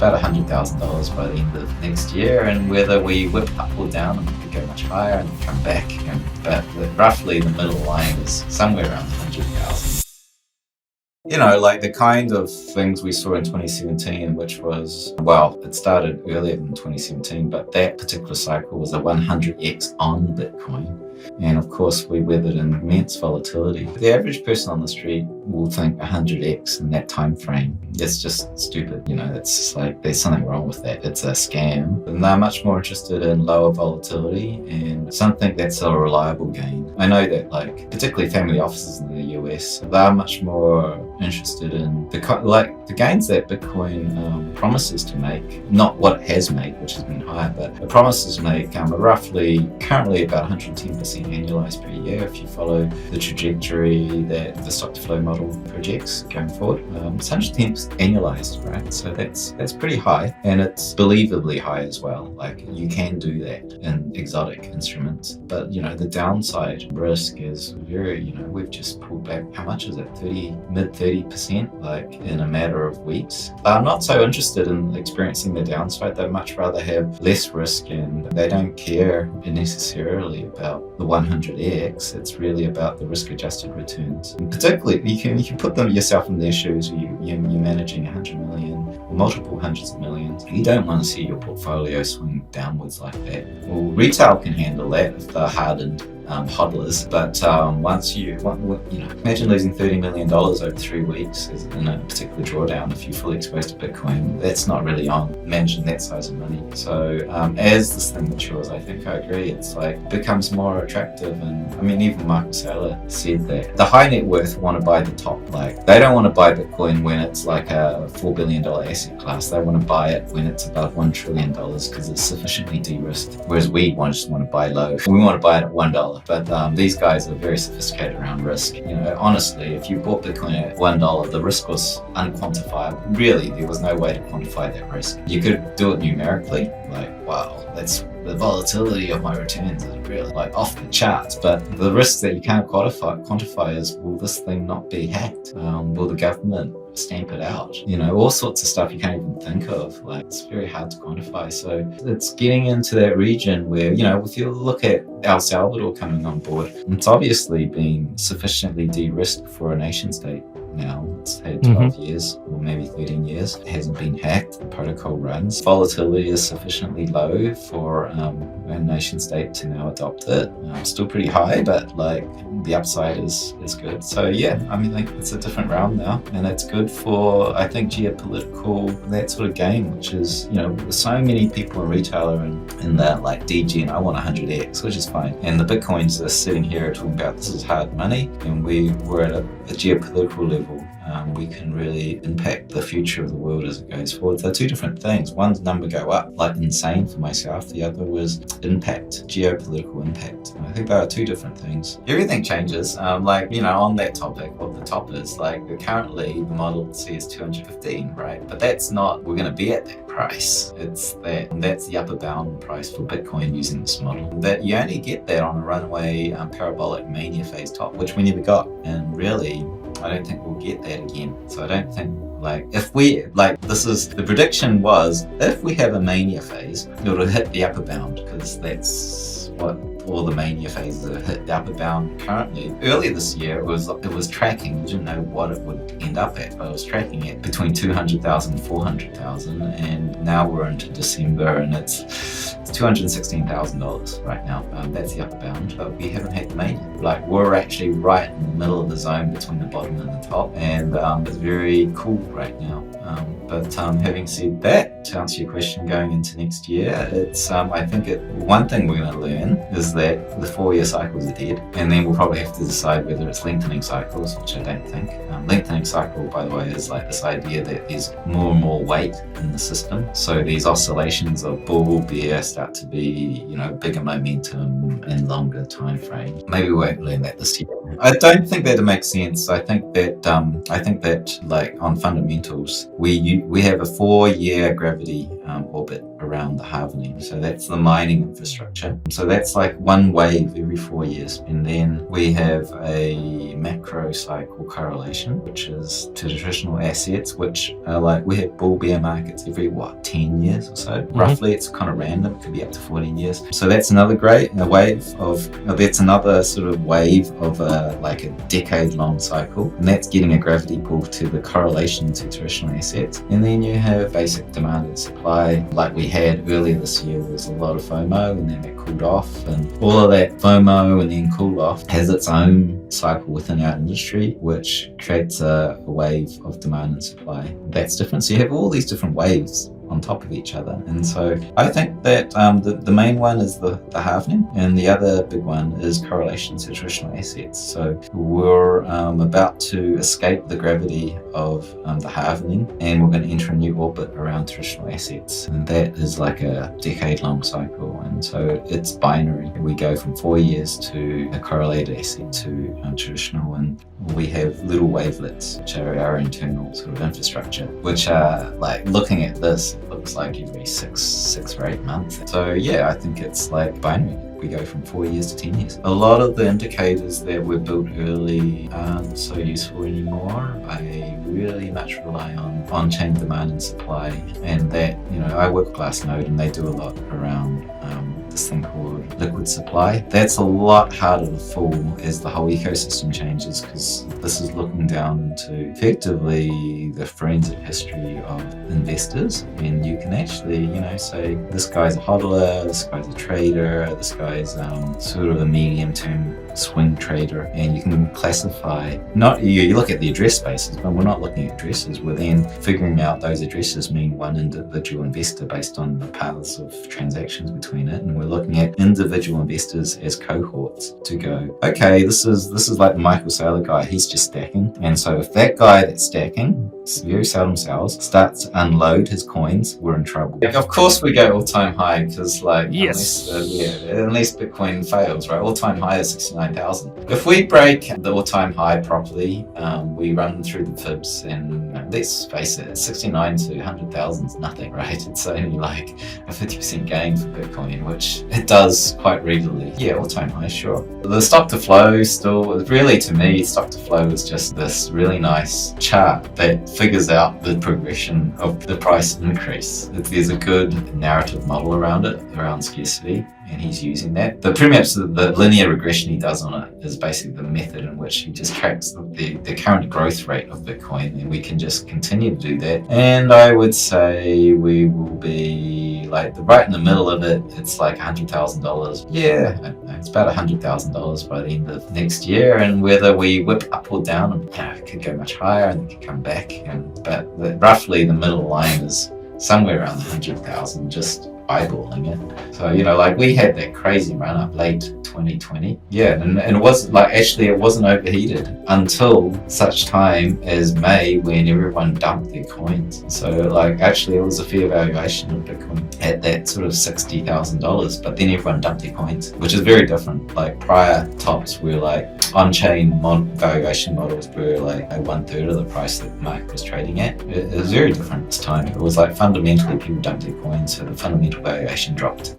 about $100,000 by the end of next year, and whether we whip up or down, and we could go much higher and come back. But roughly the middle line is somewhere around 100,000. You know, like the kind of things we saw in 2017, which was, well, it started earlier than 2017, but that particular cycle was a 100x on Bitcoin. And of course, we weathered an immense volatility. The average person on the street will think 100x in that time frame. It's just stupid. You know, it's just like there's something wrong with that. It's a scam. And they're much more interested in lower volatility and something that's a reliable gain. I know that, like, particularly family offices in the US, they're much more interested in the gains that Bitcoin promises to make, not what it has made, which has been higher, but it promises to make roughly currently about 110% annualized per year if you follow the trajectory that the stock to flow model projects going forward. It's 110% annualized, right? So that's pretty high, and it's believably high as well. Like, you can do that in exotic instruments, but you know, the downside risk is very, you know, we've just pulled back, how much is it? Mid 30%, like in a matter of weeks. I'm not so interested in experiencing the downside. They'd much rather have less risk, and they don't care necessarily about the 100x. It's really about the risk-adjusted returns. And particularly, you can put yourself in their shoes. You're managing 100 million or multiple hundreds of millions. You don't want to see your portfolio swing downwards like that. Well, retail can handle that if they're hardened hodlers, but once you imagine losing $30 million over 3 weeks in a particular drawdown if you're fully exposed to Bitcoin. That's not really on managing that size of money. So as this thing matures, I think I agree, it's like becomes more attractive. And I mean, even Michael Saylor said that the high net worth want to buy the top. Like, they don't want to buy Bitcoin when it's like a $4 billion asset class. They want to buy it when it's above $1 trillion because it's sufficiently de-risked. Whereas we just want to buy low. We want to buy it at $1. But these guys are very sophisticated around risk. You know, honestly, if you bought Bitcoin at $1, the risk was unquantifiable. Really, there was no way to quantify that risk. You could do it numerically, like, wow, that's the volatility of my returns is really like off the charts. But the risks that you can't quantify is, will this thing not be hacked? Will the government stamp it out? You know, all sorts of stuff you can't even think of. Like, it's very hard to quantify. So it's getting into that region where, you know, if you look at El Salvador coming on board, it's obviously been sufficiently de-risked for a nation state. Now it's had 12 years or maybe 13 years. It hasn't been hacked. The protocol runs. Volatility is sufficiently low for a nation state to now adopt it. Still pretty high, but like the upside is good. So yeah, I mean, like, it's a different realm now, and it's good for, I think, geopolitical, that sort of game, which is, you know, there's so many people in retail are in that like DG, and I want 100x, which is fine. And the Bitcoins are sitting here talking about this is hard money, and we're at a geopolitical level. We can really impact the future of the world as it goes forward. They're two different things. One's number go up like insane for myself. The other was impact, geopolitical impact. I think they are two different things. Everything changes. Like, you know, on that topic, what the top is, like currently the model says 215, right? But that's not, we're going to be at that price. It's that's the upper bound price for Bitcoin using this model. That you only get that on a runaway parabolic mania phase top, which we never got. And really, I don't think we'll get that again. So I don't think, like, if we, like, this is, the prediction was, if we have a mania phase, it'll hit the upper bound, because that's what all the mania phases have hit the upper bound currently. Earlier this year, it was tracking, you didn't know what it would end up at, but it was tracking it between 200,000 and 400,000, and now we're into December, and it's $216,000 right now. That's the upper bound, but we haven't had the mania. Like, we're actually right in the middle of the zone between the bottom and the top, and it's very cool right now. But having said that, to answer your question, going into next year, it's I think one thing we're going to learn is that the 4-year cycles are dead, and then we'll probably have to decide whether it's lengthening cycles, which I don't think. Lengthening cycle, by the way, is like this idea that there's more and more weight in the system. So these oscillations of bull, bear start to be, you know, bigger momentum and longer time frame. Maybe we won't learn that this year. I don't think that it makes sense. I think that like on fundamentals, we have a 4-year gravity orbit around the halvening. So that's the mining infrastructure. So that's like one wave every 4 years, and then we have a macro cycle correlation, which is to traditional assets, which are like we have bull bear markets every 10 years or so. Roughly, it's kind of random. It could be up to 14 years. So that's another that's another sort of wave of like a decade-long cycle, and that's getting a gravity pull to the correlation to traditional assets. And then you have basic demand and supply, like we had earlier this year. Was a lot of FOMO, and then it cooled off, and all of that FOMO and then cooled off has its own cycle within our industry, which creates a wave of demand and supply. That's different. So you have all these different waves on top of each other. And so I think that the main one is the halvening, and the other big one is correlation to traditional assets. So we're about to escape the gravity of the halvening, and we're going to enter a new orbit around traditional assets, and that is like a decade-long cycle. And so it's binary. We go from 4 years to a correlated asset to traditional, and we have little wavelets, which are our internal sort of infrastructure, which are like looking at this, it looks like every six or 8 months. So yeah, I think it's like binary. We go from 4 years to 10 years. A lot of the indicators that were built early aren't so useful anymore. I really much rely on on-chain demand and supply, and that, I work with Glassnode, and they do a lot around this thing called liquid supply. That's a lot harder to fool as the whole ecosystem changes, because this is looking down into effectively the forensic history of investors, and you can actually, say this guy's a hodler, this guy's a trader, this guy's sort of a medium-term swing trader, and you can classify. Not you look at the address spaces, but we're not looking at addresses. We're then figuring out those addresses mean one individual investor based on the paths of transactions between it, and we're looking at individual investors as cohorts to go, okay, this is like the Michael Saylor guy. He's just stacking, and so if that guy that's stacking, very seldom sells, starts to unload his coins, we're in trouble. Of course, we go all-time high because, Yes. unless Bitcoin fails, right? All-time high is 69,000. If we break the all-time high properly, we run through the fibs, and let's face it, 69 to 100,000 is nothing, right? It's only like a 50% gain for Bitcoin, which it does quite regularly. Yeah, all-time high, sure. The stock to flow still, really to me, stock to flow is just this really nice chart that figures out the progression of the price increase. There's a good narrative model around it, around scarcity, and he's using that. But pretty much the linear regression he does on it is basically the method in which he just tracks the current growth rate of Bitcoin, and we can just continue to do that. And I would say we will be like right in the middle of it. It's like $100,000. Yeah, it's about $100,000 by the end of next year. And whether we whip up or down, it could go much higher and it could come back. But roughly the middle line is somewhere around 100,000, just eyeballing it. So, we had that crazy run up late 2020. Yeah, and it wasn't it wasn't overheated until such time as May, when everyone dumped their coins. So actually it was a fair valuation of Bitcoin at that sort of $60,000, but then everyone dumped their coins, which is very different. Prior tops were on-chain valuation models were like 1/3 of the price that the market was trading at. It was very different this time. It was fundamentally people dumped their coins, so the fundamental valuation dropped.